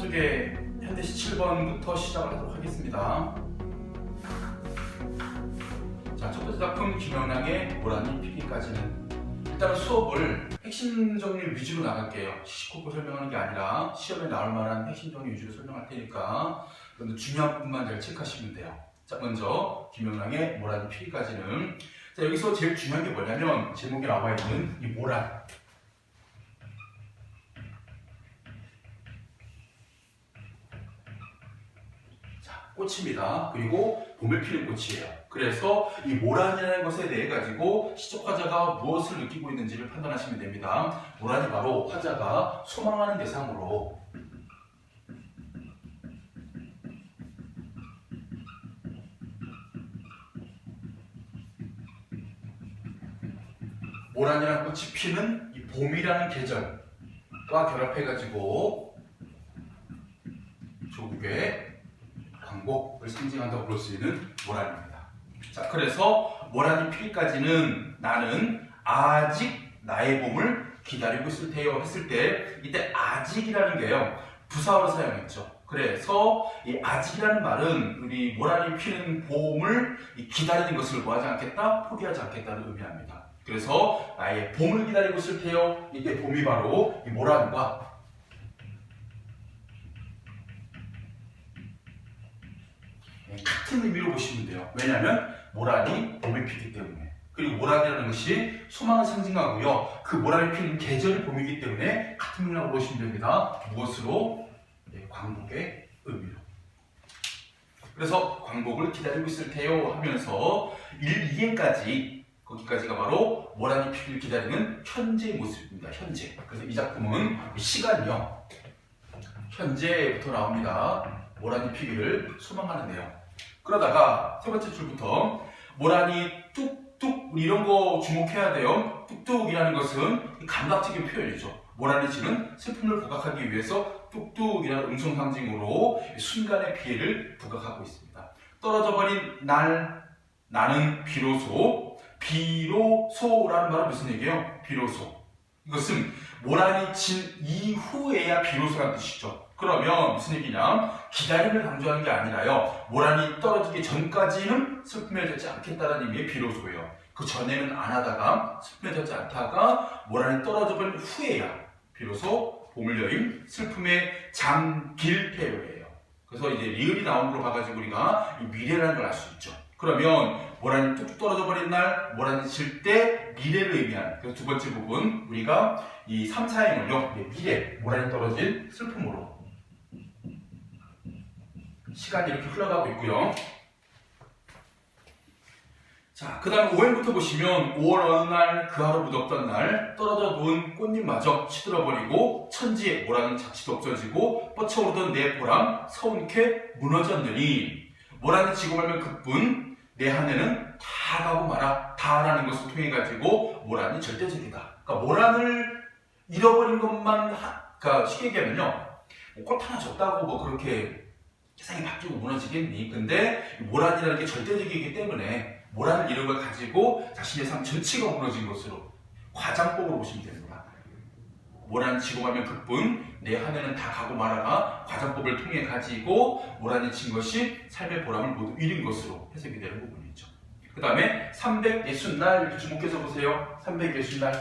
서쪽의 현대시 7번부터 시작을 하도록 하겠습니다. 자, 첫 번째 작품 김영랑의 모란이 피기까지는 일단 수업을 핵심 정리 위주로 나갈게요. 시시콜콜 설명하는 게 아니라 시험에 나올 만한 핵심 정리 위주로 설명할 테니까 여러분들 중요한 부분만 잘 체크하시면 돼요. 자, 먼저 김영랑의 모란이 피기까지는 자, 여기서 제일 중요한 게 뭐냐면 제목에 나와 있는 이 모란. 꽃입니다. 그리고 봄에 피는 꽃이에요. 그래서 이 모란이라는 것에 대해 가지고 시적 화자가 무엇을 느끼고 있는지를 판단하시면 됩니다. 모란이 바로 화자가 소망하는 대상으로 모란이라는 꽃이 피는 이 봄이라는 계절과 결합해 가지고 조국의 광복을 상징한다고 볼 수 있는 모란입니다. 자, 그래서 모란이 피기까지는 나는 아직 나의 봄을 기다리고 있을 테요 했을 때 이때 아직이라는 게요 부사어로 사용했죠. 그래서 이 아직이라는 말은 우리 모란이 피는 봄을 기다리는 것을 뭐하지 않겠다? 포기하지 않겠다를 의미합니다. 그래서 나의 봄을 기다리고 있을 테요. 이때 봄이 바로 이 모란과 같은 의미로 보시면 돼요. 왜냐하면 모란이 봄에 피기 때문에, 그리고 모란이라는 것이 소망을 상징하고요. 그 모란이 피는 계절이 봄이기 때문에 같은 맥락으로 보시면 됩니다. 무엇으로? 광복의 의미로. 그래서 광복을 기다리고 있을 테요 하면서 1, 2행까지 거기까지가 바로 모란이 피기를 기다리는 현재의 모습입니다. 현재. 그래서 이 작품은 시간이요 현재부터 나옵니다. 모란이 피기를 소망하는데요. 그러다가 세 번째 줄부터 모란이 뚝뚝 이런 거 주목해야 돼요. 뚝뚝이라는 것은 감각적인 표현이죠. 모란이 지는 슬픔을 부각하기 위해서 뚝뚝이라는 음성 상징으로 순간의 피해를 부각하고 있습니다. 떨어져 버린 나는 비로소라는 말은 무슨 얘기예요? 비로소. 이것은 모란이 진 이후에야 비로소라는 뜻이죠. 그러면 무슨 얘기냐? 기다림을 강조하는 게 아니라요. 모란이 떨어지기 전까지는 슬픔에 젖지 않겠다는 의미의 비로소예요. 그 전에는 안 하다가 슬픔에 젖지 않다가 모란이 떨어져버린 후에야 비로소 봄을 여인 슬픔에 잠길 테요예요. 그래서 이제 리을이 나온 걸로 봐가지고 우리가 이 미래라는 걸 알 수 있죠. 그러면 모란이 뚝뚝 떨어져버린 날, 모란이 질 때 미래를 의미하는 그래서 두 번째 부분 우리가 이 3, 4행을요 미래, 모란이 떨어진 슬픔으로 시간이 이렇게 흘러가고 있고요. 자, 그 다음 5행부터 보시면 5월 어느 날 그 하루 묻었던 날 떨어져 놓은 꽃잎마저 시들어버리고 천지에 모란은 자칫 없어지고 뻗쳐오르던 내 보람 서운케 무너졌느니 모란이 지고 말면 그뿐 내 한해는 다 가고 말아 다라는 것을 통해 가지고 모란이 절대적이다. 그러니까 모란을 잃어버린 것만 그러니까 쉽게 얘기하면요 꽃 하나 줬다고 뭐 그렇게 세상이 바뀌고 무너지겠니? 근데 모란이라는 게 절대적이기 때문에 모란을 잃은 걸 가지고 자신의 삶 전체가 무너진 것으로 과장법으로 보시면 됩니다. 모란이 지고 가면 그뿐 내 한해는 다 가고 말아가 과장법을 통해 가지고 모란이 진 것이 삶의 보람을 모두 잃은 것으로 해석이 되는 부분이죠. 그 다음에 360날 이렇게 주목해서 보세요. 360날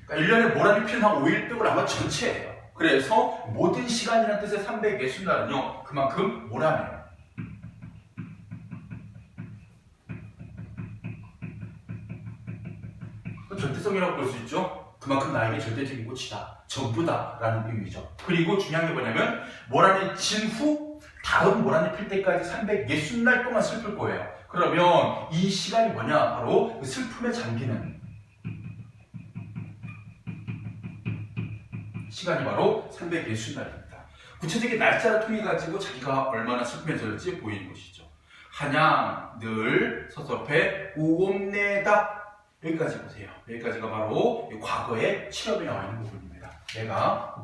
그러니까 1년에 모란이 피는 한 5일 빼고 나머지 전체예요. 그래서 모든 시간이라는 뜻의 360날은요 그만큼 모란이에요. 절대성이라고 볼 수 있죠. 그만큼 나에게 절대적인 꽃이다, 전부다 라는 의미죠. 그리고 중요한 게 뭐냐면 모란이 진 후 다음 모란이 필 때까지 360날 동안 슬플 거예요. 그러면 이 시간이 뭐냐? 바로 그 슬픔에 잠기는 시간이 바로 360날입니다. 구체적인 날짜를 통해 가지고 자기가 얼마나 슬픔에 젖을지 보이는 것이죠. 한양 늘 서섭해 우옵내다 여기까지 보세요. 여기까지가 바로 과거의 실험에 나와 있는 부분입니다. 내가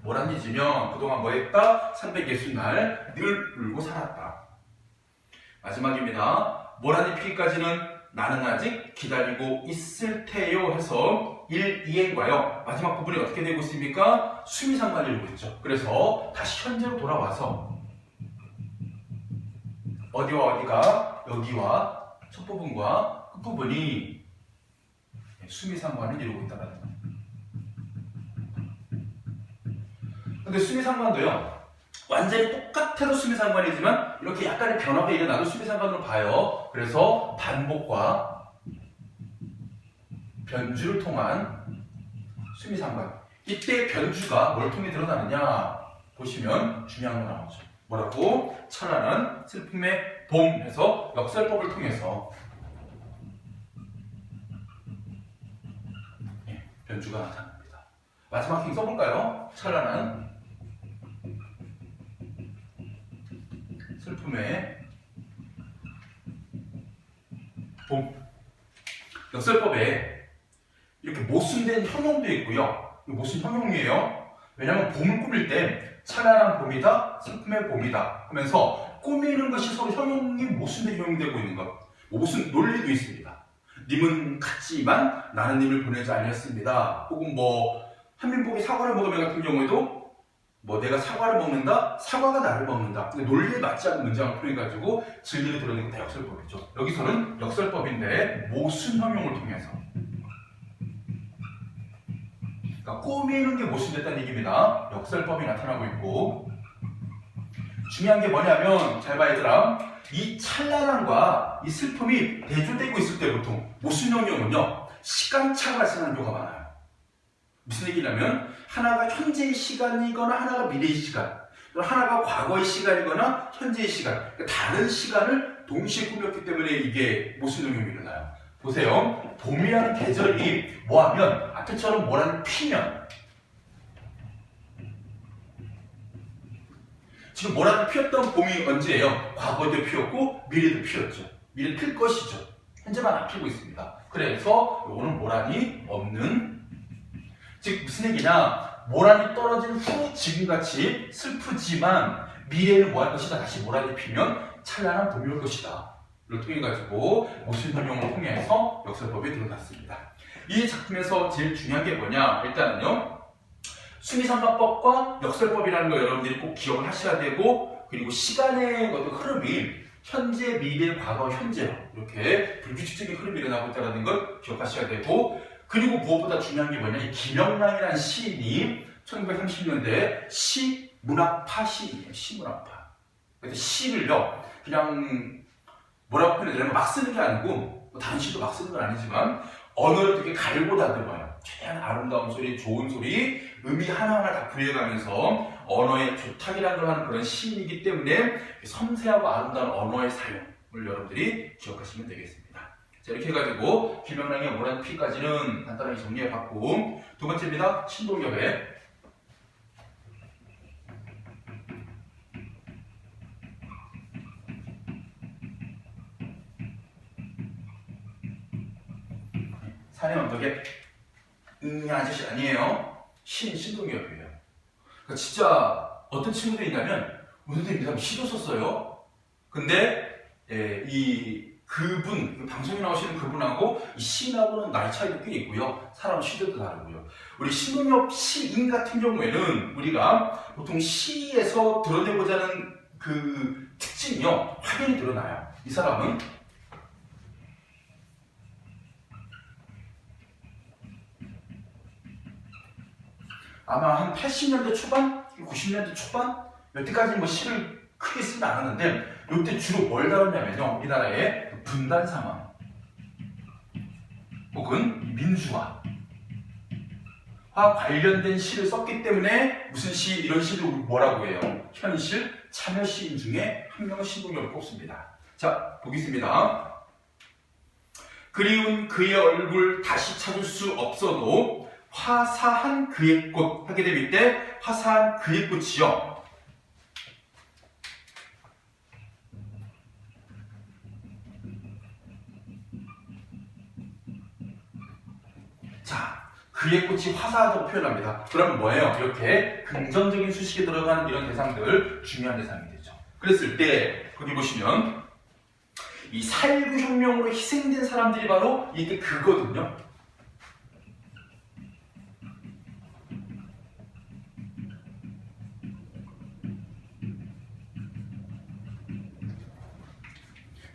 모란이 지면 그동안 뭐 했다? 360날 늘 울고 살았다. 마지막입니다. 모란이 피기까지는 나는 아직 기다리고 있을 테요 해서 1, 2행과요. 마지막 부분이 어떻게 되고 있습니까? 수미상관이 이루고 있죠. 그래서 다시 현재로 돌아와서 어디와 어디가 여기와 첫 부분과 끝 부분이 수미상관을 이루고 있다는 거예요. 근데 수미상관도요, 완전히 똑같아도 수미상관이지만 이렇게 약간의 변화가 일어나도 수미상관으로 봐요. 그래서 반복과 변주를 통한 수미상관. 이때 변주가 뭘 통해 드러나느냐 보시면 중요한 거 나오죠. 뭐라고? 찬란한 슬픔의 봄 해서 역설법을 통해서 변주가 나타납니다. 마지막 행 써볼까요? 찬란한 슬픔의 봄. 역설법에 이렇게 모순된 형용도 있고요. 이거 모순 형용이에요. 왜냐하면 봄을 꾸밀 때 찬란한 봄이다, 슬픔의 봄이다 하면서 꾸미는 것이 서로 형용이 모순된 형용이 되고 있는 것. 모순 논리도 있습니다. 님은 같지만 나는 님을 보내지 아니었습니다. 혹은 한민복이 사과를 먹으면 같은 경우에도 내가 사과를 먹는다, 사과가 나를 먹는다. 근데 논리에 맞지 않는 문장을 통해가지고 진리를 드러내는 게 다 역설법이죠. 여기서는 역설법인데 모순 형용을 통해서. 그러니까 꾸미는 게 모순됐다는 얘기입니다. 역설법이 나타나고 있고, 중요한 게 뭐냐면 잘 봐 얘들아, 이 찬란함과 이 슬픔이 대조되고 있을 때 보통 모순 형용은요 시간차가 발생하는 경우가 많아요. 무슨 얘기냐면 하나가 현재의 시간이거나 하나가 미래의 시간, 또는 하나가 과거의 시간이거나 현재의 시간, 그러니까 다른 시간을 동시에 꾸몄기 때문에 이게 모순 형용이 일어나요. 보세요. 봄이라는 계절이 뭐하면 앞에처럼 뭐라는 피면, 지금 뭐라도 피었던 봄이 언제예요? 과거에도 피었고 미래도 피었죠. 미래는 필 것이죠. 현재만 안 피고 있습니다. 그래서 이거는 모란이 없는, 즉 무슨 얘기냐, 모란이 떨어진 후 지금같이 슬프지만 미래는 뭐 할 것이다, 다시 모란이 피면 찬란한 봄이 올 것이다. 이를 통해 가지고 모순 형용을 통해서 역설법이 드러났습니다. 이 작품에서 제일 중요한 게 뭐냐, 일단은요 수미상관법과 역설법이라는 거 여러분들이 꼭 기억을 하셔야 되고, 그리고 시간의 흐름이 현재, 미래, 과거, 현재로 이렇게 불규칙적인 흐름이 일어나고 있다는 걸 기억하셔야 되고, 그리고 무엇보다 중요한 게 뭐냐, 이 김영란이라는 시인이 1930년대 시문학파 시인이에요. 시문학파. 그래서 시를요 그냥 뭐라고 표현하냐면 막 쓰는 게 아니고, 다른 시도 막 쓰는 건 아니지만 언어를 되게 갈고 다듬어요. 최대한 아름다운 소리, 좋은 소리, 의미 하나하나 다 부여해가면서 언어의 조탁이라는 걸 하는 그런 시인이기 때문에 섬세하고 아름다운 언어의 사용을 여러분들이 기억하시면 되겠습니다. 자, 이렇게 해가지고 김영란의 모란 피까지는 간단하게 정리해봤고, 두 번째입니다. 신동엽의 산의 언덕에 아저씨 아니에요. 시인 신동엽이에요. 그러니까 진짜 어떤 친구들이 있냐면 오늘도 이 사람 시도 썼어요. 근데 그분, 방송에 나오시는 그분하고 이 시인하고는 나이 차이도 꽤 있고요. 사람 시대도 다르고요. 우리 신동엽 시인 같은 경우에는 우리가 보통 시에서 드러내고자 하는 그 특징이요 확연히 드러나요. 이 사람은 아마 한 80년대 초반, 90년대 초반 여태까지 시를 크게 쓰진 않았는데, 이때 주로 뭘 다뤘냐면요, 우리나라의 분단 상황 혹은 민주화와 관련된 시를 썼기 때문에 무슨 시, 이런 시를 뭐라고 해요? 현실 참여 시인 중에 한 명은 신동엽을 꼽습니다. 자, 보겠습니다. 그리운 그의 얼굴 다시 찾을 수 없어도 화사한 그의 꽃 하게 되면 이때 화사한 그의 꽃이요. 자, 그의 꽃이 화사하다고 표현합니다. 그러면 뭐예요? 이렇게 긍정적인 수식에 들어가는 이런 대상들 중요한 대상이 되죠. 그랬을 때 거기 보시면 이 4.19 혁명으로 희생된 사람들이 바로 이게 그거든요.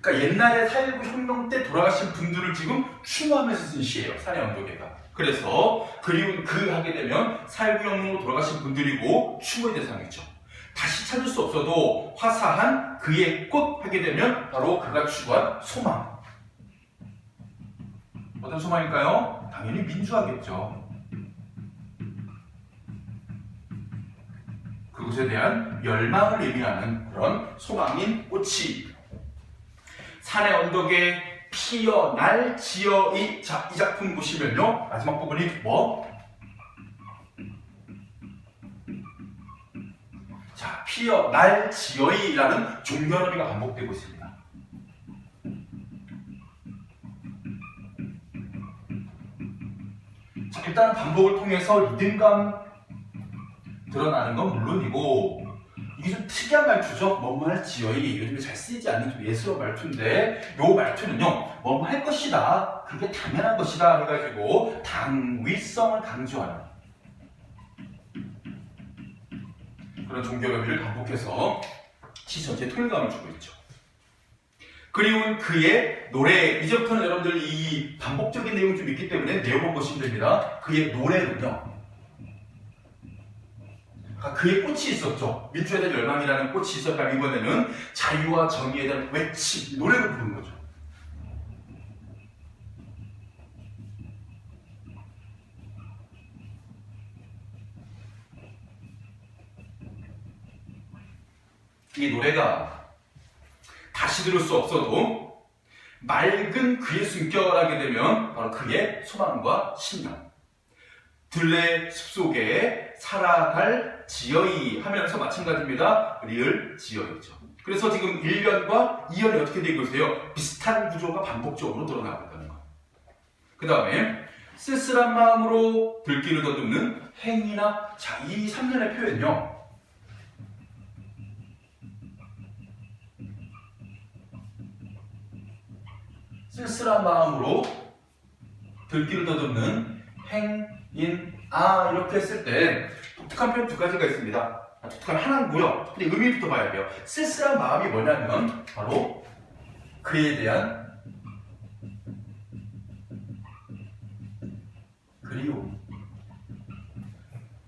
그러니까 옛날에 4.19 혁명 때 돌아가신 분들을 지금 추모하면서 쓴 시예요. 산의 언덕에가. 그래서 그리운 그 하게 되면 4.19 혁명으로 돌아가신 분들이고 추모의 대상이죠. 다시 찾을 수 없어도 화사한 그의 꽃 하게 되면 바로 그가 추구한 소망. 어떤 소망일까요? 당연히 민주화겠죠. 그것에 대한 열망을 의미하는 그런 소망인 꽃이 산의 언덕에 피어날 지어이. 자, 이 작품 보시면요. 마지막 부분이 뭐? 자, 피어날 지어이라는 종결어미가 반복되고 있습니다. 자, 일단 반복을 통해서 리듬감 드러나는 건 물론이고 이게 좀 특이한 말투죠. 뭐뭐할 지어이. 요즘에 잘 쓰이지 않는 좀 예스러운 말투인데 요 말투는요. 뭐뭐 할 것이다. 그게 당연한 것이다 해가지고 당위성을 강조하는 그런 종교 의미를 반복해서 시 전체에 통일감을 주고 있죠. 그리운 그의 노래. 이제부터는 여러분들 이 반복적인 내용이 좀 있기 때문에 내용을 보시면 됩니다. 그의 노래는요. 그의 꽃이 있었죠. 민주에 대한 열망이라는 꽃이 있었다면 이번에는 자유와 정의에 대한 외침, 노래를 부르는 거죠. 이 노래가 다시 들을 수 없어도 맑은 그의 숨결하게 되면 바로 그의 소망과 신념. 들레 숲속에 살아갈 지어이 하면서 마찬가지입니다. 리을 지어이죠. 그래서 지금 1년과 2년이 어떻게 되고 있어요? 비슷한 구조가 반복적으로 드러나고 있다는 거예요. 그 다음에 쓸쓸한 마음으로 들기를 더듬는 행이나. 자, 이 3년의 표현요. 쓸쓸한 마음으로 들기를 더듬는 행, 인, 이렇게 했을 때 독특한 표현 두 가지가 있습니다. 독특한 하나고요. 근데 의미부터 봐야 돼요. 쓸쓸한 마음이 뭐냐면 바로 그에 대한 그리움.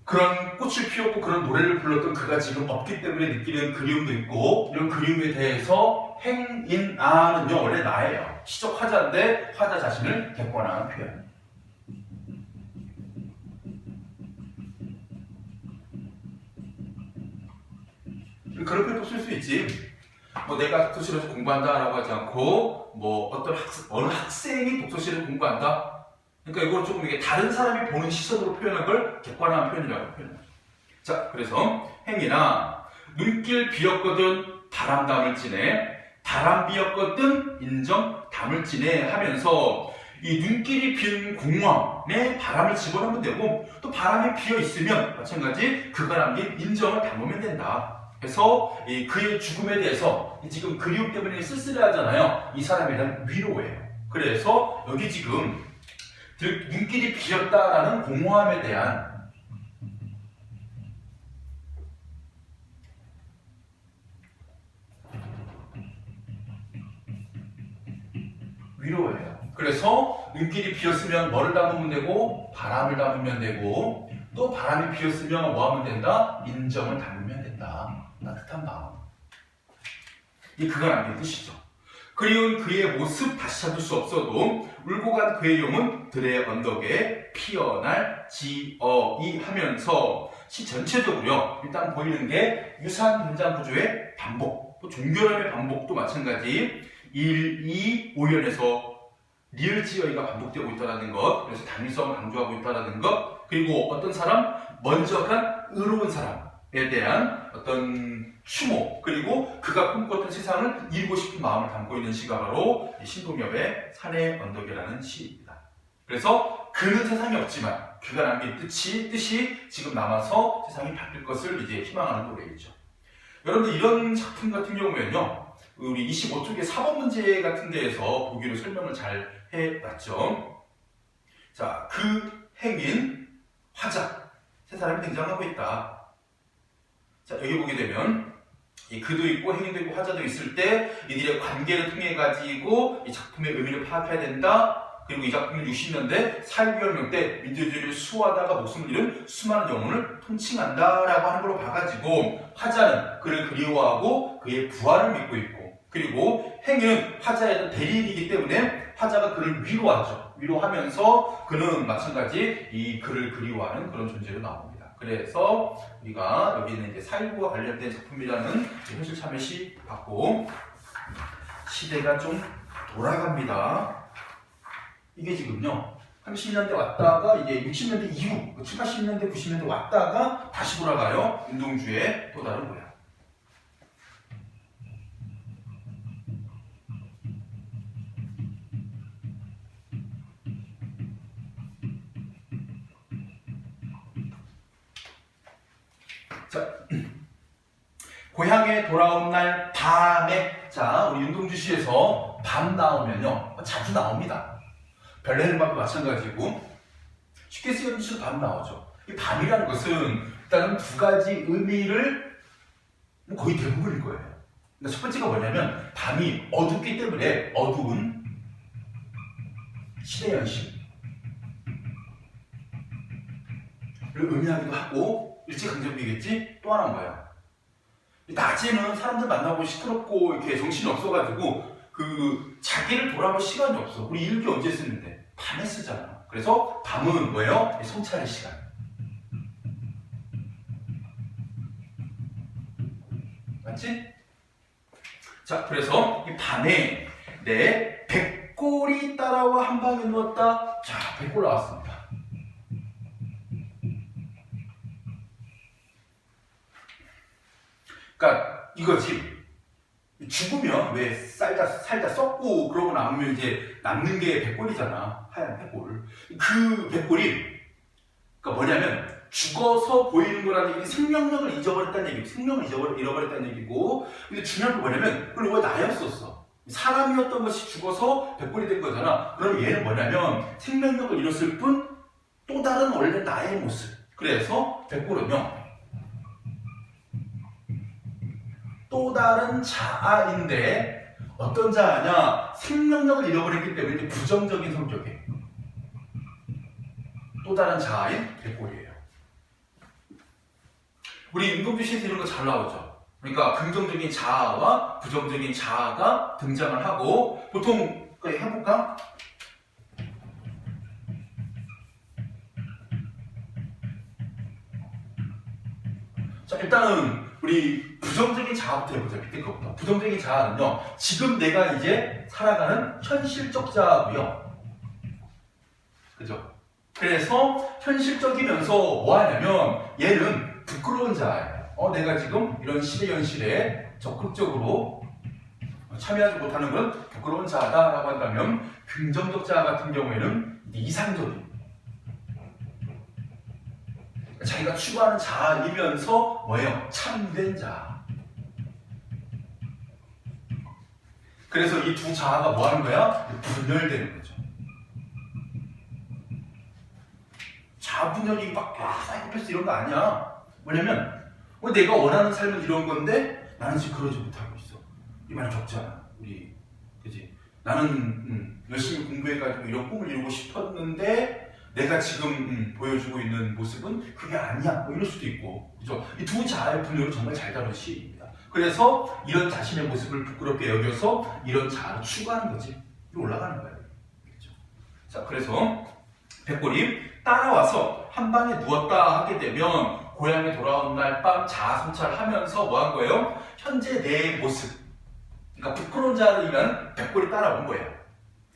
그런 꽃을 피웠고 그런 노래를 불렀던 그가 지금 없기 때문에 느끼는 그리움도 있고, 이런 그리움에 대해서 행, 인, 아는요 원래 나예요. 시적 화자인데 화자 자신을 객관화한 표현. 그런 표현도 쓸 수 있지. 뭐 내가 독서실에서 공부한다라고 하지 않고 뭐 어느 학생이 독서실에서 공부한다. 그러니까 이걸 조금 이게 다른 사람이 보는 시선으로 표현한 걸 객관화한 표현이라고 표현합니다. 자, 그래서 행이나 눈길 비었거든 바람 담을 지네, 바람 비었거든 인정 담을 지네 하면서 이 눈길이 빈 공원에 바람을 집어넣으면 되고 또 바람이 비어 있으면 마찬가지 그가 남긴 인정을 담으면 된다. 그래서 그의 죽음에 대해서 지금 그리움 때문에 쓸쓸해하잖아요. 이 사람에 대한 위로예요. 그래서 여기 지금 눈길이 비었다라는 공허함에 대한 위로예요. 그래서 눈길이 비었으면 뭐를 담으면 되고 바람을 담으면 되고 또 바람이 비었으면 뭐 하면 된다? 인정을 담으면 된다. 따뜻한 마음. 이 그가 남긴 뜻이죠. 그리운 그의 모습 다시 찾을 수 없어도 울고 간 그의 영은 들의 언덕에 피어날 지어이 하면서 시 전체적으로요. 일단 보이는 게 유사한 문장 구조의 반복, 또 종결음의 반복도 마찬가지 1, 2, 5연에서 리을 지어이가 반복되고 있다는 것, 그래서 단위성을 강조하고 있다는 것, 그리고 어떤 사람, 먼저 간 의로운 사람에 대한 어떤 추모, 그리고 그가 꿈꿨던 세상을 이루고 싶은 마음을 담고 있는 시가 바로 신동엽의 산의 언덕이라는 시입니다. 그래서 그는 세상이 없지만 그가 남긴 뜻이 지금 남아서 세상이 바뀔 것을 이제 희망하는 노래이죠. 여러분들 이런 작품 같은 경우에는요, 우리 25쪽의 4번 문제 같은 데에서 보기로 설명을 잘 해놨죠. 자, 그 행인 화자 세 사람이 등장하고 있다. 자, 여기 보게 되면 이 그도 있고 행인도 있고 화자도 있을 때 이들의 관계를 통해 가지고 이 작품의 의미를 파악해야 된다. 그리고 이 작품은 60년대 사회혁명 때 민주주의를 수호하다가 목숨을 잃은 수많은 영혼을 통칭한다라고 하는 걸로 봐가지고 화자는 그를 그리워하고 그의 부활을 믿고 있고, 그리고 행인은 화자의 어떤 대리인이기 때문에 화자가 그를 위로하죠. 위로하면서 그는 마찬가지 이 그를 그리워하는 그런 존재로 나옵니다. 그래서 우리가 여기 있는 이제 4.19와 관련된 작품이라는 현실 참여시 받고 시대가 좀 돌아갑니다. 이게 지금요 30년대 왔다가 이제 60년대 이후 7, 80년대, 90년대 왔다가 다시 돌아가요. 운동주의 또 다른 모양. 자, 고향에 돌아온 날 밤에, 자, 우리 윤동주시에서 밤 나오면요 자주 나옵니다. 별내는 밤도 마찬가지고 쉽게 쓰여진 시도 밤 나오죠. 이 밤이라는 것은 일단은 두 가지 의미를 거의 대부분일 거예요. 그러니까 첫 번째가 뭐냐면 밤이 어둡기 때문에 어두운 시대 현실을 의미하기도 하고 일제강점기겠지. 또 하나는 뭐야? 낮에는 사람들 만나고 시끄럽고 이렇게 정신이 없어가지고 그 자기를 돌아볼 시간이 없어. 우리 일기 언제 쓰는데? 밤에 쓰잖아. 그래서 밤은 뭐예요? 성찰의 시간. 맞지? 자, 그래서 이 밤에 내 백골이 따라와 한 방에 누웠다. 자, 백골 나왔습니다. 그러니까 이거지. 죽으면 왜 살다 썩고 그러고 남으면 이제 남는 게 백골이잖아. 하얀 백골. 그 백골이 그러니까 뭐냐면 죽어서 보이는 거라는 얘기는 생명력을 잊어버렸다는 얘기고, 생명을 잃어버렸다는 얘기고, 근데 중요한 건 뭐냐면 그건 왜 나였었어. 사람이었던 것이 죽어서 백골이 된 거잖아. 그럼 얘는 뭐냐면 생명력을 잃었을 뿐 또 다른 원래 나의 모습. 그래서 백골은요 또 다른 자아인데 어떤 자아냐? 생명력을 잃어버렸기 때문에 부정적인 성격이에요. 또 다른 자아인 백골이에요. 우리 윤동주시에서 이런 거 잘 나오죠. 그러니까 긍정적인 자아와 부정적인 자아가 등장을 하고, 보통 해볼까? 자, 일단은 우리 부정적인 자아부터 해보자. 밑에 거부터. 부정적인 자아는요, 지금 내가 이제 살아가는 현실적 자아고요. 그죠? 그래서 현실적이면서 뭐 하냐면 얘는 부끄러운 자아예요. 내가 지금 이런 시대 현실에 적극적으로 참여하지 못하는 건 부끄러운 자아다라고 한다면, 긍정적 자아 같은 경우에는 이상적인, 자기가 추구하는 자아이면서 뭐예요? 참된 자아. 그래서 이 두 자아가 뭐 하는 거야? 분열되는 거죠. 자아 분열이 막 사이코패스 이런 거 아니야. 뭐냐면 내가 원하는 삶은 이런 건데 나는 지금 그러지 못하고 있어. 이 말 적잖아. 우리 그지? 나는 열심히 공부해가지고 이런 꿈을 이루고 싶었는데 내가 지금 보여주고 있는 모습은 그게 아니야. 뭐 이럴 수도 있고, 그죠? 이 두 자아의 분열을 정말 잘 다룬 시입니다. 그래서 이런 자신의 모습을 부끄럽게 여겨서 이런 자아를 추구하는 거지. 올라가는 거예요. 그렇죠? 자, 그래서 백골이 따라와서 한 방에 누웠다 하게 되면 고향에 돌아온 날 밤 자아 성찰하면서 뭐 한 거예요? 현재 내 모습. 그러니까 부끄러운 자를 위한 백골이 따라온 거예요.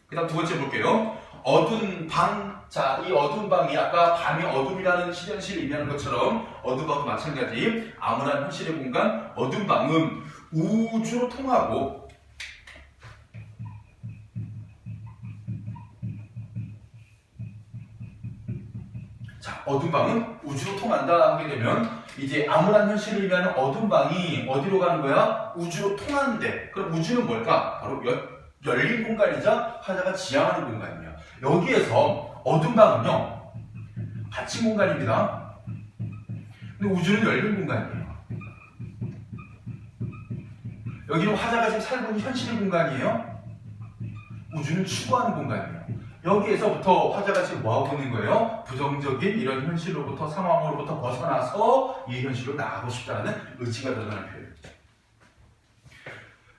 그 다음 두 번째 볼게요. 어두운 방. 자, 이 어두운 방이 아까 밤이 어둠이라는 시현실을 의미하는 것처럼 어두운 방도 마찬가지. 암울한 현실의 공간, 어두운 방은 우주로 통하고, 자, 어두운 방은 우주로 통한다 하게 되면 이제 암울한 현실을 의미하는 어두운 방이 어디로 가는 거야? 우주로 통하는데 그럼 우주는 뭘까? 바로 열린 공간이자 화자가 지향하는 공간이에요. 여기에서 어두운 방은요 닫힌 공간입니다. 근데 우주는 열린 공간이에요. 여기는 화자가 지금 살고 있는 현실의 공간이에요. 우주는 추구하는 공간이에요. 여기에서부터 화자가 지금 뭐하고 있는 거예요? 부정적인 이런 현실로부터 상황으로부터 벗어나서 이 현실로 나가고 싶다는 의지가 드러나는 표현이죠.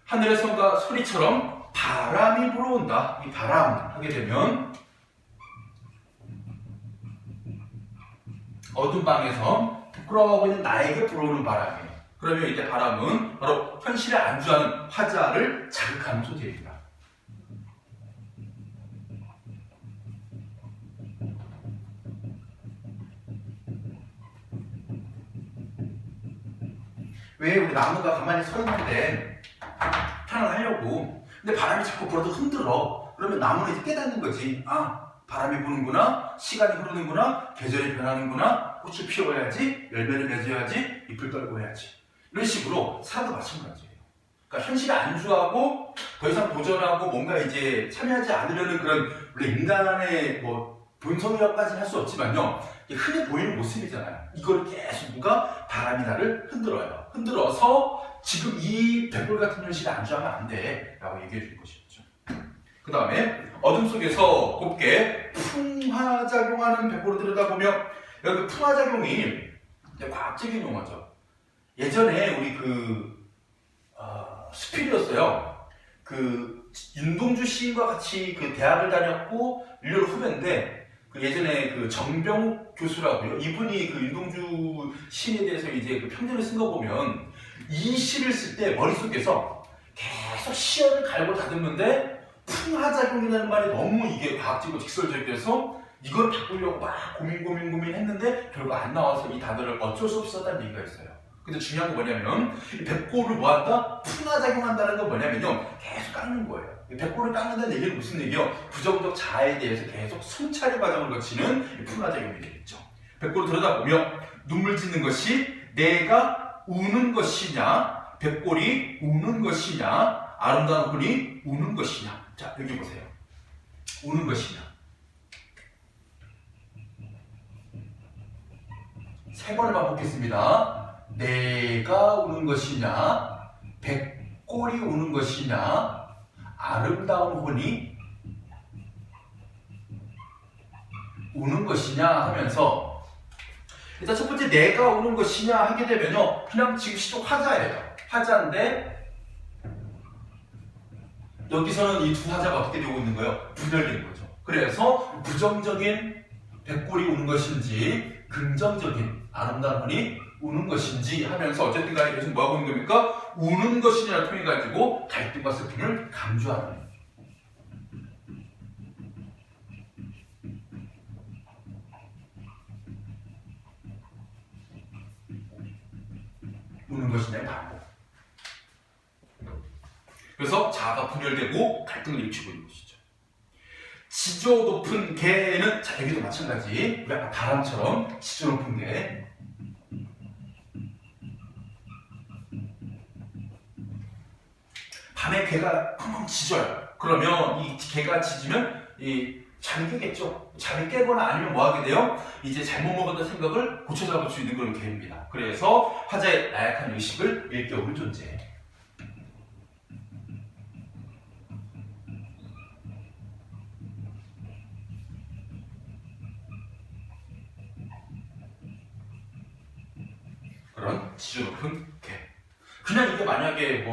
하늘에선가 소리처럼 바람이 불어온다. 이 바람 하게 되면 어두운 방에서 부끄러워하고 있는 나에게 불어오는 바람이에요. 그러면 이제 바람은 바로 현실에 안주하는 화자를 자극하는 소재입니다. 왜 우리 나무가 가만히 서 있는데 편안하려고 근데 바람이 자꾸 불어도 흔들어. 그러면 나무는 이제 깨닫는 거지. 아, 바람이 부는구나, 시간이 흐르는구나, 계절이 변하는구나, 꽃을 피워야지, 열매를 맺어야지, 잎을 떨고 해야지. 이런 식으로 사람도 마찬가지예요. 그러니까 현실에 안주하고 더 이상 도전하고 뭔가 이제 참여하지 않으려는 그런 원래 인간의 뭐 본성이라고까지는 할 수 없지만요. 흔히 보이는 모습이잖아요. 이걸 계속 누가 바람이 나를 흔들어요. 흔들어서 지금 이 백골 같은 현실에 안주하면 안 돼 라고 얘기해 줄 것이죠. 그 다음에 어둠 속에서 곱게 풍화작용하는 백골을 들여다보면 여기 풍화작용이 과학적인 용어죠. 예전에 우리 수필이었어요. 윤동주 시인과 같이 대학을 다녔고 1년 후배인데 예전에 정병욱 교수라고요. 이분이 윤동주 시인에 대해서 이제 편지를 쓴 거 보면 이 시를 쓸 때 머릿속에서 계속 시어를 갈고 다듬는데 풍화작용이라는 말이 너무 이게 과학적이고 직설적이어서 이걸 바꾸려고 막 고민했는데 결국 안 나와서 이 단어를 어쩔 수 없이 썼다는 얘기가 있어요. 근데 중요한 건 뭐냐면 백골을 뭐한다? 풍화작용한다는 건 뭐냐면요 계속 깎는 거예요. 백골을 깎는다는 얘기는 무슨 얘기요? 부정적 자아에 대해서 계속 성찰의 과정을 거치는 풍화작용이 되겠죠. 백골을 들여다보며 눈물 짓는 것이 내가 우는 것이냐, 백골이 우는 것이냐, 아름다운 혼이 우는 것이냐. 자, 여기 보세요. 우는 것이냐. 세 번을 반복했습니다. 내가 우는 것이냐, 백골이 우는 것이냐, 아름다운 혼이 우는 것이냐 하면서 일단 첫 번째 내가 우는 것이냐 하게 되면요 그냥 지금 시쪽 화자예요. 화자인데 여기서는 이 두 화자가 어떻게 되고 있는 거예요? 분열된 거죠. 그래서 부정적인 백골이 우는 것인지 긍정적인 아름다운 혼이 우는 것인지 하면서 어쨌든 간에 계속 뭐하고 있는 겁니까? 우는 것이냐를 통해 가지고 갈등과 슬픔을 강조하는 우는 것이냐의 반복. 그래서 자아가 분열되고 갈등을 일으키고 있는 것이죠. 지조 높은 개는 자 여기도 마찬가지. 우리 아까 바람처럼 지조 높은 개. 밤에 개가 쿵쿵 짖어요. 그러면 이 개가 짖으면 잠이 깨겠죠. 잠이 깨거나 아니면 뭐 하게 돼요? 이제 잘못 먹었다는 생각을 고쳐잡을 수 있는 그런 개입니다. 그래서 화자의 나약한 의식을 일깨우는 존재. 그런 지조 높은 개. 그냥 이게 만약에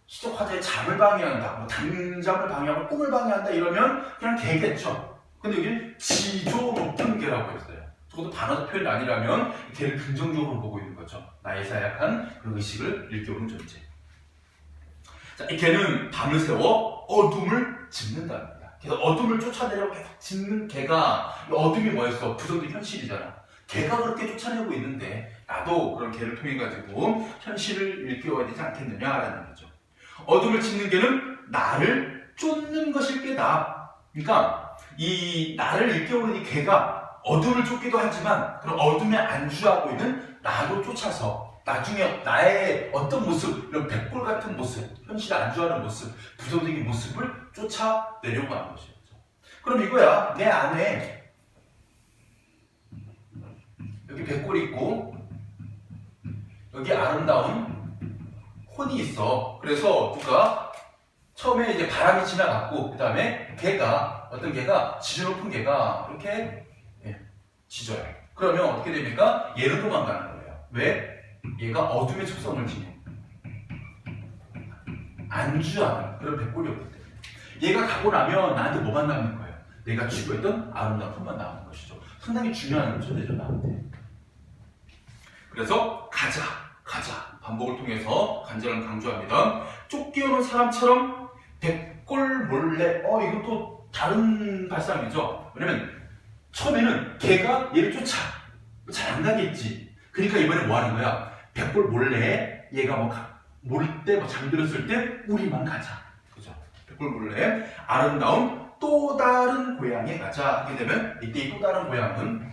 시적 화자의 잠을 방해한다, 단잠을 방해하고 꿈을 방해한다 이러면 그냥 개겠죠. 근데 여기는 지조 높은 개라고 했어요. 적어도 단어적 표현이 아니라면 개를 긍정적으로 보고 있는 거죠. 나의 사약한 그 의식을 일깨우는 존재. 자, 이 개는 밤을 세워 어둠을 짚는답니다. 그래서 어둠을 쫓아내려고 계속 짚는 개가 어둠이 뭐였어? 부정적 현실이잖아. 개가 그렇게 쫓아내고 있는데 나도 그런 개를 통해 가지고 현실을 일깨워야 되지 않겠느냐라는 거죠. 어둠을 짚는 개는 나를 쫓는 것일 게다. 그러니까 이 나를 일깨우는 이 개가 어둠을 쫓기도 하지만 그런 어둠에 안주하고 있는 나도 쫓아서 나중에 나의 어떤 모습, 이런 백골 같은 모습, 현실에 안주하는 모습, 부정적인 모습을 쫓아내려고 하는 것이죠. 그럼 이거야, 내 안에 여기 백골이 있고 여기 아름다운 혼이 있어. 그래서 누가 처음에 이제 바람이 지나갔고 그 다음에 개가, 어떤 개가, 지저 높은 개가 이렇게 짖어요. 그러면 어떻게 됩니까? 얘는 도망가는 거예요. 왜? 얘가 어둠의 속성을 지닌 안주하는 그런 백골이었기 때문에. 얘가 가고 나면 나한테 뭐만 남는 거예요? 내가 추구했던 아름다운 혼만 남는 것이죠. 상당히 중요한 존재죠, 나한테. 그래서 가자 반복을 통해서 간절한 강조합니다. 쫓겨오는 사람처럼 백골 몰래, 이것도 다른 발상이죠. 왜냐면 처음에는 걔가 얘를 쫓아 잘 안 가겠지. 그러니까 이번에 뭐 하는 거야? 백골 몰래 얘가 모를 때, 잠들었을 때 우리만 가자. 그죠? 백골 몰래 아름다운 또 다른 고향에 가자 하게 되면, 이때 이 또 다른 고향은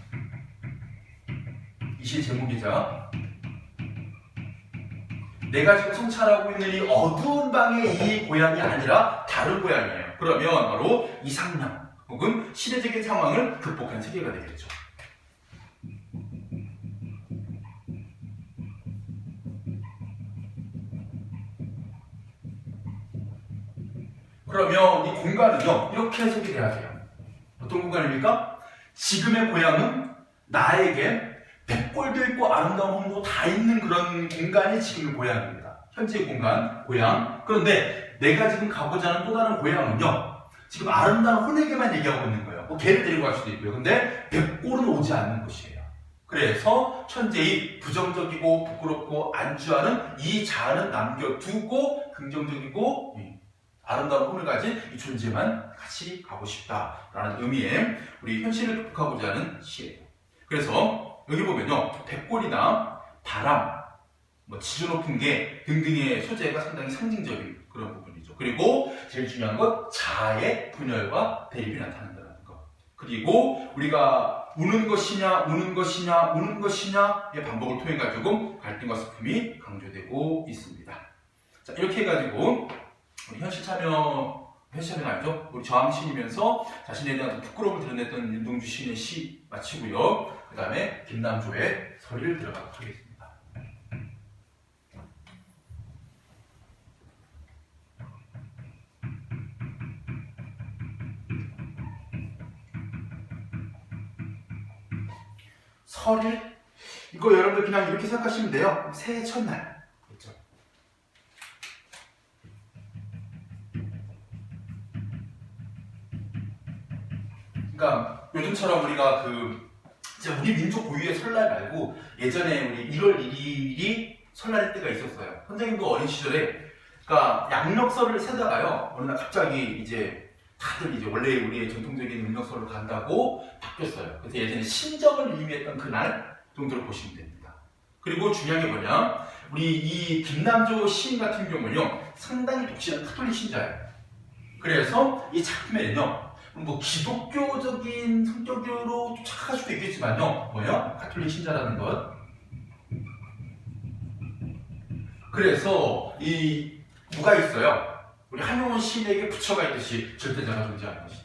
이 시 제목이자 내가 지금 성찰하고 있는 이 어두운 방의 이 고향이 아니라 다른 고향이에요. 그러면 바로 이상남 혹은 시대적인 상황을 극복한 세계가 되겠죠. 그러면 이 공간은요, 이렇게 해석이 돼야 돼요. 어떤 공간입니까? 지금의 고향은 나에게 백골도 있고 아름다운 hom도 다 있는 그런 공간이 지금의 고향입니다. 현재의 공간, 고향. 그런데 내가 지금 가고자 하는 또 다른 고향은요, 지금 아름다운 혼에게만 얘기하고 있는 거예요. 개를 데리고 갈 수도 있고요. 근데 백골은 오지 않는 곳이에요. 그래서 천재의 부정적이고 부끄럽고 안주하는 이 자아는 남겨두고 긍정적이고 아름다운 꿈을 가진 이 존재만 같이 가고 싶다라는 의미의 우리 현실을 극복하고자 하는 시예요. 그래서 여기 보면요, 백골이나 바람, 지저 높은 게 등등의 소재가 상당히 상징적인 그런 부분이죠. 그리고 제일 중요한 건 자아의 분열과 대립이 나타난다는 것. 그리고 우리가 우는 것이냐의 반복을 통해 가지고 갈등과 슬픔이 강조되고 있습니다. 자, 이렇게 해가지고 우리 현실참여가 아니죠. 우리 저항시이면서 자신에 대한 부끄러움을 드러냈던 윤동주 시인의 시 마치고요. 그 다음에 김남조의 서리를 들어가도록 하겠습니다. 설일? 이거 여러분들 그냥 이렇게 생각하시면 돼요. 새해 첫날. 그렇죠? 그러니까 요즘처럼 우리가 우리 민족 고유의 설날 말고 예전에 우리 1월 1일이 설날일 때가 있었어요. 선생님도 어린 시절에 그러니까 양력설을 세다가요, 어느 날 갑자기 이제 다들 이제 원래 우리의 전통적인 음력설로 간다고 바뀌었어요. 그래서 예전에 신정을 의미했던 그날 정도를 보시면 됩니다. 그리고 중요한 게 뭐냐, 우리 이 김남조 시인 같은 경우는요, 상당히 독실한 카톨릭 신자예요. 그래서 이 작품에는요, 기독교적인 성격으로 착각할 수도 있겠지만요, 카톨릭 신자라는 것. 그래서 뭐가 있어요? 우리 한용운 시인에게 부처가 있듯이 절대자가 존재하는 것이죠.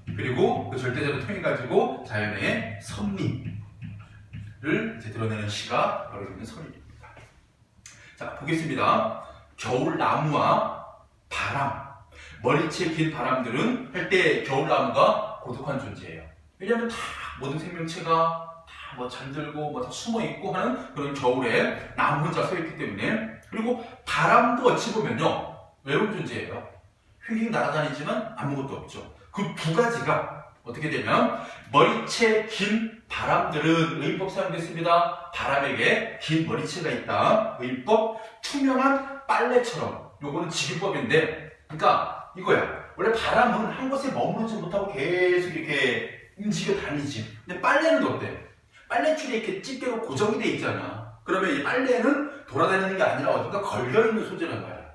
그리고 그 절대자를 통해 가지고 자연의 섭리를 드러내는 시가 바로 있는 설입니다. 자, 보겠습니다. 겨울 나무와 바람. 머리채 긴 바람들은 할 때 겨울나무가 고독한 존재예요. 왜냐하면 다 모든 생명체가 다 잠들고 다 숨어있고 하는 그런 겨울에 나무 혼자 서있기 때문에. 그리고 바람도 어찌 보면요, 외로운 존재예요. 휙휙 날아다니지만 아무것도 없죠. 그 두 가지가 어떻게 되면 머리채 긴 바람들은 의인법 사용됐습니다. 바람에게 긴 머리채가 있다. 의인법. 투명한 빨래처럼. 요거는 직유법인데, 그러니까 이거야. 원래 바람은 한 곳에 머무르지 못하고 계속 이렇게 움직여 다니지. 근데 빨래는 어때? 빨래줄이 이렇게 집게로 고정이 돼 있잖아. 그러면 이 빨래는 돌아다니는 게 아니라 어딘가 걸려있는 소재란 말이야.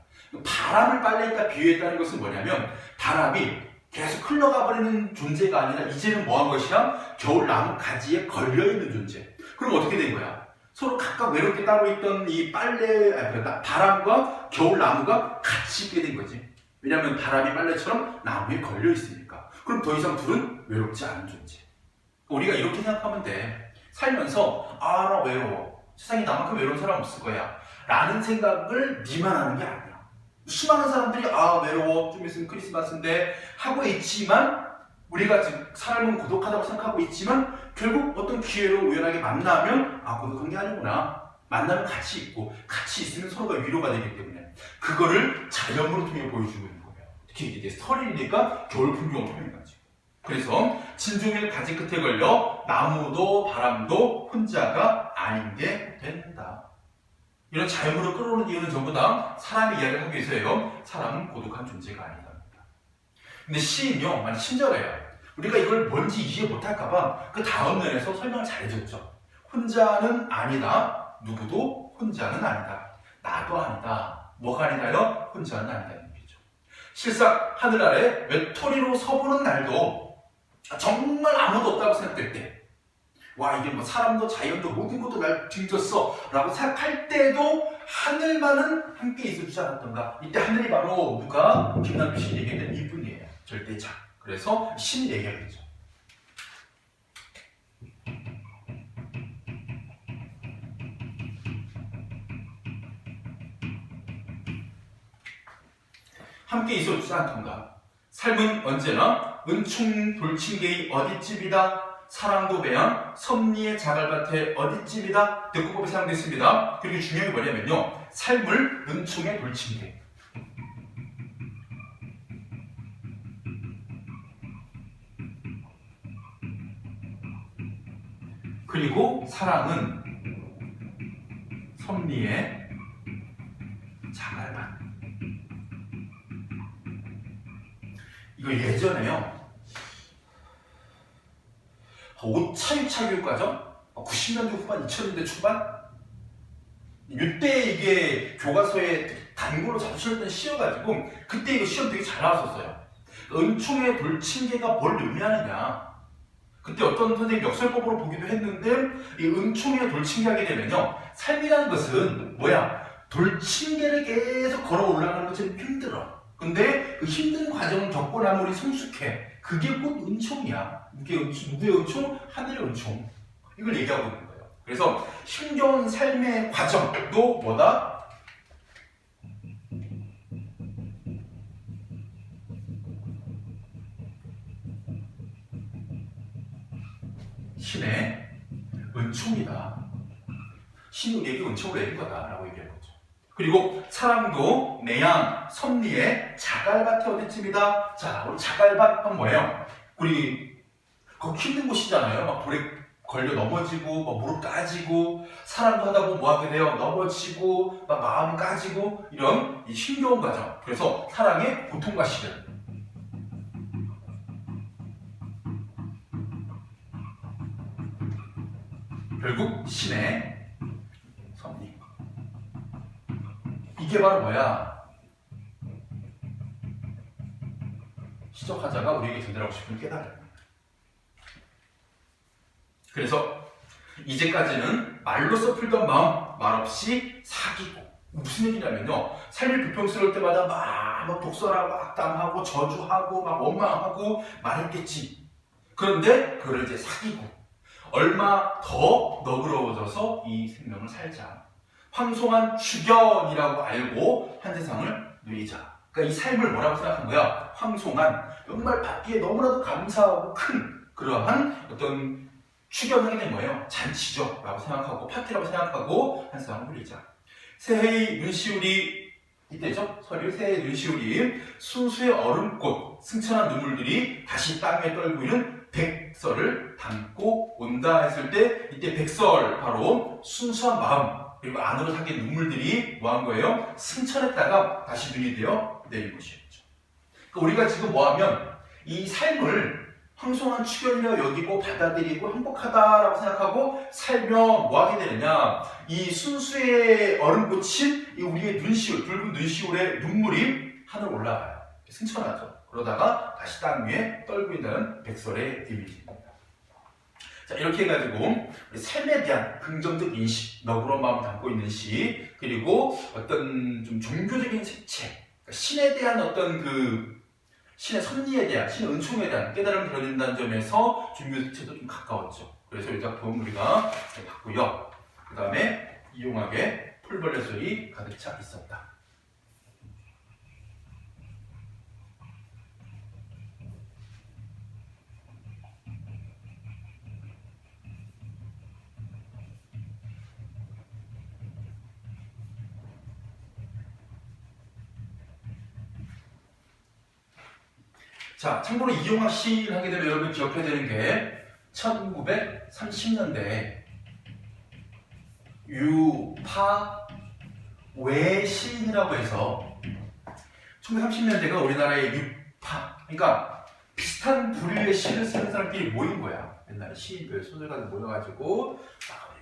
바람을 빨래에다 비유했다는 것은 뭐냐면, 바람이 계속 흘러가 버리는 존재가 아니라 이제는 뭐한 것이야? 겨울 나무 가지에 걸려있는 존재. 그럼 어떻게 된 거야? 서로 각각 외롭게 따로 있던 이 바람과 겨울 나무가 같이 있게 된 거지. 왜냐하면 바람이 빨래처럼 나무에 걸려 있으니까. 그럼 더 이상 둘은 외롭지 않은 존재. 우리가 이렇게 생각하면 돼. 살면서 나 외로워. 세상에 나만큼 외로운 사람 없을 거야. 라는 생각을 니만 하는 게 아니야. 수많은 사람들이 외로워. 좀 있으면 크리스마스인데 하고 있지만 우리가 지금 삶은 고독하다고 생각하고 있지만 결국 어떤 기회로 우연하게 만나면 고독한 게 아니구나. 만나면 같이 있고 같이 있으면 서로가 위로가 되기 때문에 그거를 자연으로 통해 보여주고 있는 거예요. 특히 이제 설이니까 겨울 풍경을 통해 가지고. 그래서 진종일 가지 끝에 걸려 나무도 바람도 혼자가 아닌 게 된다. 이런 자연으로 끌어오는 이유는 전부 다 사람의 이야기를 하기 위해서예요. 사람은 고독한 존재가 아니다. 근데 시인요, 많이 친절해요. 우리가 이걸 뭔지 이해 못할까봐 그 다음 면에서 설명을 잘해줬죠. 혼자는 아니다. 누구도 혼자는 아니다. 나도 아니다. 뭐가 아니다요? 혼자는 아니다는 얘기죠. 실상 하늘 아래 외톨이로 서보는 날도 정말 아무도 없다고 생각될 때, 이게 뭐 사람도 자연도 모든 것도 날 뒤졌어 라고 생각할 때도 하늘만은 함께 있어주지 않았던가. 이때 하늘이 바로 누가? 김남주 씨 얘기했던 이분이에요. 절대자. 그래서 신 얘기하겠죠. 함께 있어주지 않던가. 삶은 언제나 은총 돌침개의 어디쯤이다. 사랑도 배양, 섭리의 자갈밭에 어디쯤이다. 대꾸법이 사용됐습니다. 그리고 중요한 게 뭐냐면요. 삶을 은총의 돌침개. 그리고 사랑은 섭리의 자갈밭. 이거 예전에요. 5차, 6차 교육과정? 90년대 후반, 2000년대 초반? 이때 이게 교과서에 단골로 자주 실렸던 시여가지고 그때 이거 시험 되게 잘 나왔었어요. 은총의 돌침개가 뭘 의미하느냐. 그때 어떤 선생님 역설법으로 보기도 했는데 이 은총의 돌침개 하게 되면요. 삶이라는 것은 돌침개를 계속 걸어 올라가는 것처럼 힘들어. 근데 그 힘든 과정을 겪고 나면 우리 성숙해. 그게 곧 은총이야. 누구의 은총? 하늘의 은총. 이걸 얘기하고 있는 거예요. 그래서 힘겨운 삶의 과정도 뭐다? 신의 은총이다. 신이 우리에게 은총을 내린 거다라고 얘기하는 거죠. 그리고 사랑도 내양, 섭리의 자갈밭이 어디쯤이다. 자, 우리 자갈밭 하면 뭐예요? 우리 거기 힘든 곳이잖아요. 막 돌에 걸려 넘어지고, 막 무릎 까지고, 사랑도 하다 보면 뭐 하게 돼요? 넘어지고, 막 마음 까지고, 이런 이 힘겨운 과정. 그래서 사랑의 고통과 시련. 결국 신의 섭리. 이게 바로 시적화자가 우리에게 전달하고 싶은 깨달음입니다. 그래서 이제까지는 말로써 풀던 마음 말없이 사귀고. 무슨 얘기냐면요. 삶이 불평스러울 때마다 막 독설하고 악담하고 저주하고 막 원망하고 말했겠지. 그런데 그걸 이제 사귀고 얼마 더 너그러워져서 이 생명을 살자. 황송한 축연이라고 알고 한 세상을 누리자. 그러니까 이 삶을 뭐라고 생각한 거야? 황송한, 정말 받기에 너무나도 감사하고 큰 그러한 어떤 축연하게 된 거예요. 잔치죠 라고 생각하고 파티라고 생각하고 한 세상을 누리자. 새해의 눈시울이 이때죠? 설일 새해의 눈시울이 순수의 얼음꽃, 승천한 눈물들이 다시 땅 위에 떨고 있는 백설을 담고 온다 했을 때 이때 백설 바로 순수한 마음 그리고 안으로 삭힌 눈물들이 뭐한 거예요? 승천했다가 다시 눈이 되어 내린 것이었죠. 그러니까 우리가 지금 뭐하면 이 삶을 황송한 축연이라 여기고 받아들이고 행복하다라고 생각하고 살며 뭐하게 되느냐, 이 순수의 얼음꽃인 이 우리의 눈시울, 붉은 눈시울의 눈물이 하늘 올라가요. 승천하죠. 그러다가 다시 땅 위에 떨고 있는 백설의 이미지입니다. 자, 이렇게 해가지고 삶에 대한 긍정적 인식, 너그러운 마음을 담고 있는 시, 그리고 어떤 좀 종교적인 색채, 그러니까 신에 대한 어떤 그 신의 섭리에 대한, 신의 은총에 대한 깨달음을 드러낸다는 점에서 종교 색채도 좀 가까웠죠. 그래서 이 작품 우리가 봤고요. 그 다음에 이용학의 풀벌레 소리 가득 차 있었다. 자, 참고로 이용학 시인을 하게 되면 여러분 기억해야 되는 게 1930년대 유파 외시인이라고 해서 1930년대가 우리나라의 유파, 그러니까 비슷한 부류의 시를 쓰는 사람끼리 모인 거야. 옛날에 시인들, 소설가들 모여가지고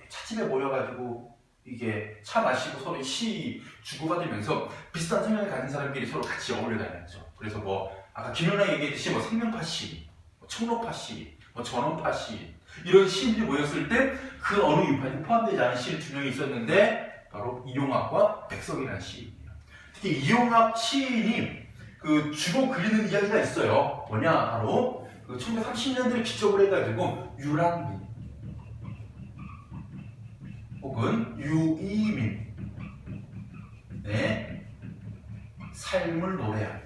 찻집에 모여가지고 이게 차 마시고 서로 시 주고받으면서 비슷한 성향을 가진 사람끼리 서로 같이 어울려 다녔죠. 그래서 뭐 아까 김연아 얘기했듯이 뭐 생명파 시, 뭐 청로파 시, 뭐 전원파 시 이런 시인들이 모였을 때 그 어느 유파에 포함되지 않은 시인 두 명이 있었는데 바로 이용학과 백석이라는 시인이에요. 특히 이용학 시인이 그 주로 그리는 이야기가 있어요. 뭐냐 바로 그 1930년대를 기점으로 해가지고 유랑민 혹은 유이민의 삶을 노래한.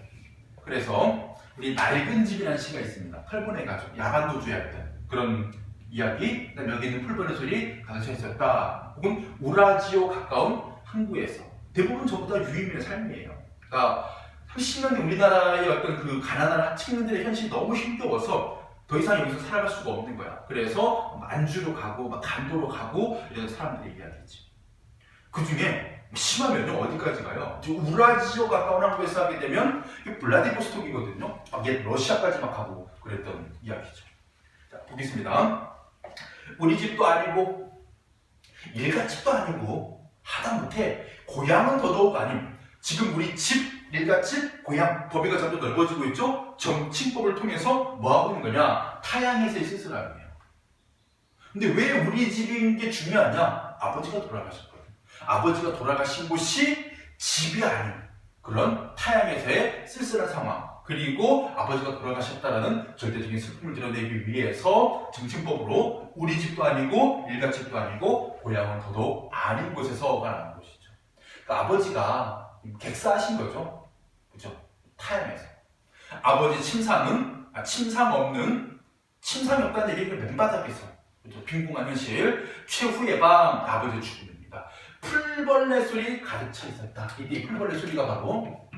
그래서 우리 낡은 집이라는 시가 있습니다. 털보네 가족, 야간 노주였던 그런 이야기. 그다음에 여기 있는 풀벌레 소리 가득 차 있었다. 혹은 우라지오 가까운 항구에서. 대부분 전부 다 유이민의 삶이에요. 그러니까 30년대 우리나라의 어떤 그 가난한 청년들의 현실이 너무 힘겨워서 더 이상 여기서 살아갈 수가 없는 거야. 그래서 만주로 가고 막 간도로 가고 이런 사람들의 이야기지. 그 중에 심하면요 어디까지 가요? 우라지오 가까운 항구에서 하게 되면 블라디보스톡이거든요. 옛 러시아까지 막 가고 그랬던 이야기죠. 자, 보겠습니다. 우리 집도 아니고 일가집도 아니고 하다못해 고향은 더더욱 아님. 지금 우리 집, 일가집, 고향, 범위가 점점 넓어지고 있죠? 정칭법을 통해서 뭐 하고 있는 거냐? 타향에서의 쓸쓸함이에요. 근데 왜 우리 집인 게 중요하냐? 아버지가 돌아가셨거든. 아버지가 돌아가신 곳이 집이 아닌 그런 타향에서의 쓸쓸한 상황. 그리고 아버지가 돌아가셨다라는 절대적인 슬픔을 드러내기 위해서 정칭법으로 우리 집도 아니고 일가집도 아니고 고향은 더더욱 아닌 곳에서가 나온 것이죠. 그러니까 아버지가 객사하신 거죠. 그죠? 타향에서. 아버지 침상은, 침상 없는, 침상이 없다는 얘기는 맨바닥에서. 그죠? 빈궁한 현실. 최후의 밤, 아버지의 죽음입니다. 풀벌레 소리 가득 차 있었다. 이때 풀벌레 소리가 바로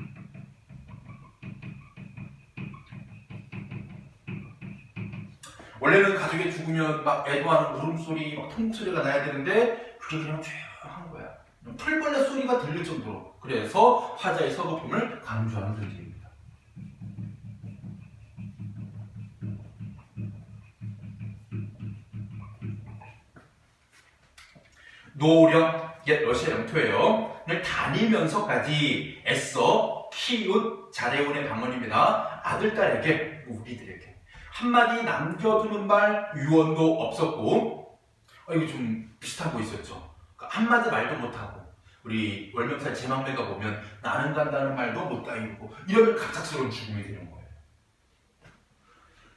원래는 가족이 죽으면 막 애도하는 울음소리, 막 통소리가 나야 되는데 그게 그냥 조용한 거야. 풀벌레 소리가 들릴 정도로. 그래서 화자의 서글픔을 강조하는 존재입니다. 노령, 옛 러시아 영토예요. 를 다니면서까지 애써 키웃 잘해오는 방언입니다. 아들, 딸에게, 우리들에게 한마디 남겨두는 말 유언도 없었고, 이거 좀 비슷한 거 있었죠. 한마디 말도 못하고 우리 월명살 제망배가 보면 나는 간다는 말도 못하이고 이러면 갑작스러운 죽음이 되는 거예요.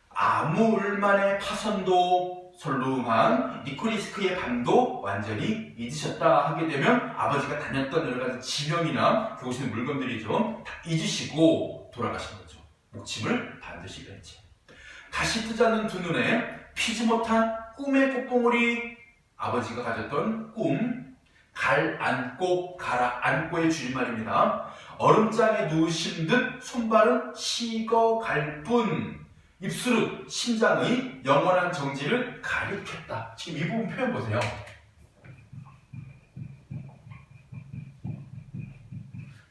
아무울만의 파선도 설루한 니코리스크의 밤도 완전히 잊으셨다 하게 되면 아버지가 다녔던 여러 가지 지명이나 그곳에 있는 물건들이죠. 다 잊으시고 돌아가신 거죠. 목침을 반드시 뱉지. 다시 뜨지 않는 두 눈에 피지 못한 꿈의 꽃봉오리, 아버지가 가졌던 꿈, 가라앉고의 줄임말입니다. 얼음장에 누우신 듯 손발은 식어갈 뿐, 입술은 심장의 영원한 정지를 가리켰다. 지금 이 부분 표현 보세요.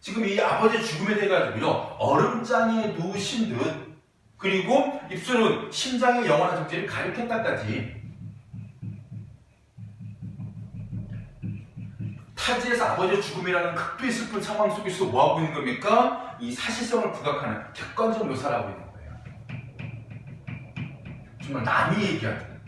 지금 이 아버지의 죽음에 대해 가지고요, 얼음장에 누우신 듯, 그리고 입술은 심장의 영원한 정지를 가리켰다까지 타지에서 아버지의 죽음이라는 극도의 슬픈 상황 속에서 뭐 하고 있는 겁니까? 이 사실성을 부각하는 객관적 묘사를 하고 있는 거예요. 정말 남이 얘기하는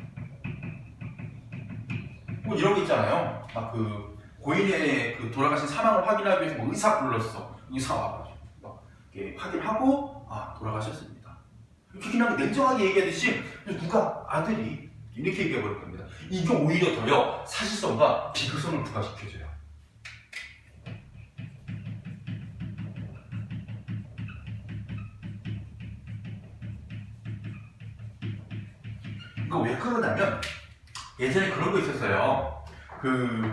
뭐 이런 거 있잖아요. 막 그 고인의 그 돌아가신 사망을 확인하기 위해서 뭐 의사 불렀어. 의사 와가지고 막 이렇게 확인하고 돌아가셨습니다. 이렇게 그냥 냉정하게 얘기하듯이 누가 아들이 이렇게 얘기해 버릴 겁니다. 이게 오히려 더요 사실성과 비극성을 부각시켜줘요. 이거 왜 그러냐면 예전에 그런 거 있었어요. 그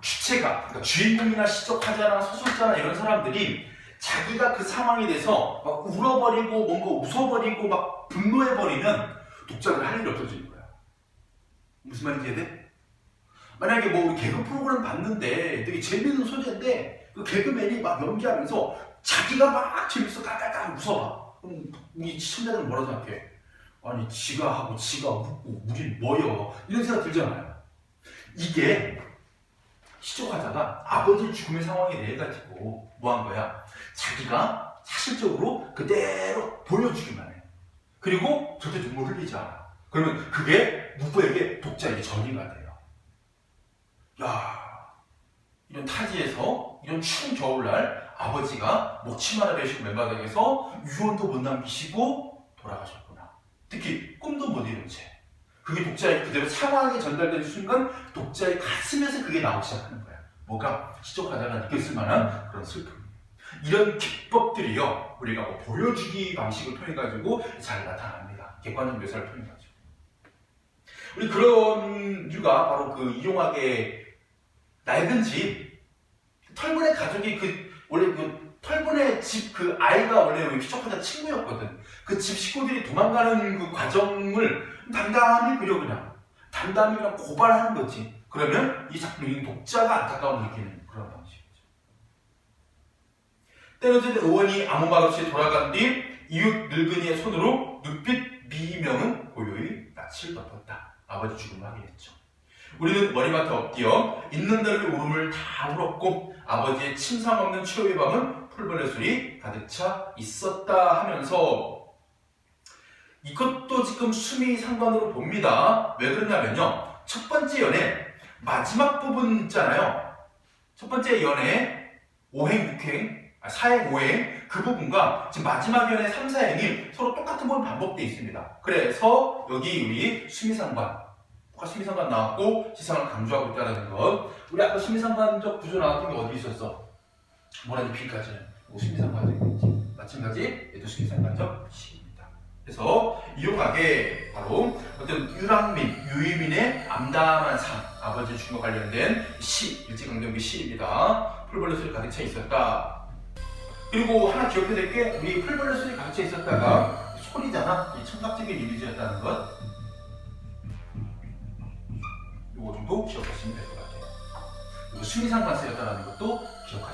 주체가, 그러니까 주인공이나 시적하자나 서술자나 이런 사람들이 자기가 그 상황에 대해서 막 울어버리고 뭔가 웃어버리고 막 분노해버리면 독자들 할 일이 없어지는 거야. 무슨 말인지 이해돼? 만약에 뭐 우리 개그 프로그램 봤는데 되게 재밌는 소재인데 그 개그맨이 막 연기하면서 자기가 막 재밌어 깔깔깔 웃어봐. 그럼 이 시청자들은 뭐라 생각해? 아니 지가 하고 지가 웃고 우린 뭐여? 이런 생각 들잖아요. 이게 시적화자가 아버지 죽음의 상황에 대해 가지고 뭐 한 거야? 자기가 사실적으로 그대로 보여주기만 해. 그리고 절대 눈물 흘리지 않아. 그러면 그게 누구에게? 독자에게 전이가 돼요. 야, 이런 타지에서 이런 추운 겨울날 아버지가 목치마라 베시고 맨바닥에서 유언도 못 남기시고 돌아가셨구나. 특히 꿈도 못 이룬 채. 그게 독자의 그대로 상황이 전달되는 순간 독자의 가슴에서 그게 나오기 시작하는 거야. 뭐가? 시적화자가 느꼈을 만한 그런 슬픔. 이런 기법들이요 우리가 뭐 보여주기 방식을 통해 가지고 잘 나타납니다. 객관적 묘사를 통해 가지고. 우리 그런 이유가 바로 그 이용학의 낡은 집, 털분의 가족이 원래 그 털분의 집 그 아이가 원래 우리 시적화자 친구였거든. 그 집 식구들이 도망가는 그 과정을 담담히 그려 그냥 담담히 그냥 고발하는 거지. 그러면 이 작품이 독자가 안타까움을 느끼는 그런 방식이죠. 때려진 의원이 아무 말 없이 돌아간 뒤 이웃 늙은이의 손으로 눈빛 미명은 고요히 낯을 덮었다. 아버지 죽음을 확인했죠. 우리는 머리맡에 엎드려 있는 대로 울음을 다 울었고 아버지의 침상 없는 최후의 밤은 풀벌레 소리 가득 차 있었다 하면서 이것도 지금 수미상관으로 봅니다. 왜 그러냐면요. 첫 번째 연애 마지막 부분 있잖아요. 첫 번째 연애 5행, 6행, 4행, 5행 그 부분과 지금 마지막 연애 3, 4행이 서로 똑같은 부분 반복되어 있습니다. 그래서 여기 우리 수미상관 수미상관 나왔고 지상을 강조하고 있다는 것. 우리 아까 수미상관적 구조 나왔던 게 어디 있었어? 모라니 B까지는 수미상관적이겠지. 마찬가지 얘도 수미상관적 시입니다. 그래서 이용학의 바로 어떤 유랑민, 유이민의 암담한 삶, 아버지 죽음과 관련된 시, 일제강점기 시입니다. 풀벌레 소리 가득 차 있었다. 그리고 하나 기억해야 될 게 우리 풀벌레 소리 가득 차 있었다가 소리잖아. 이 청각적인 이미지였다는 것. 요거 정도 기억하시면 될 것 같아요. 그리고 수미상관세였다는 것도 기억하시면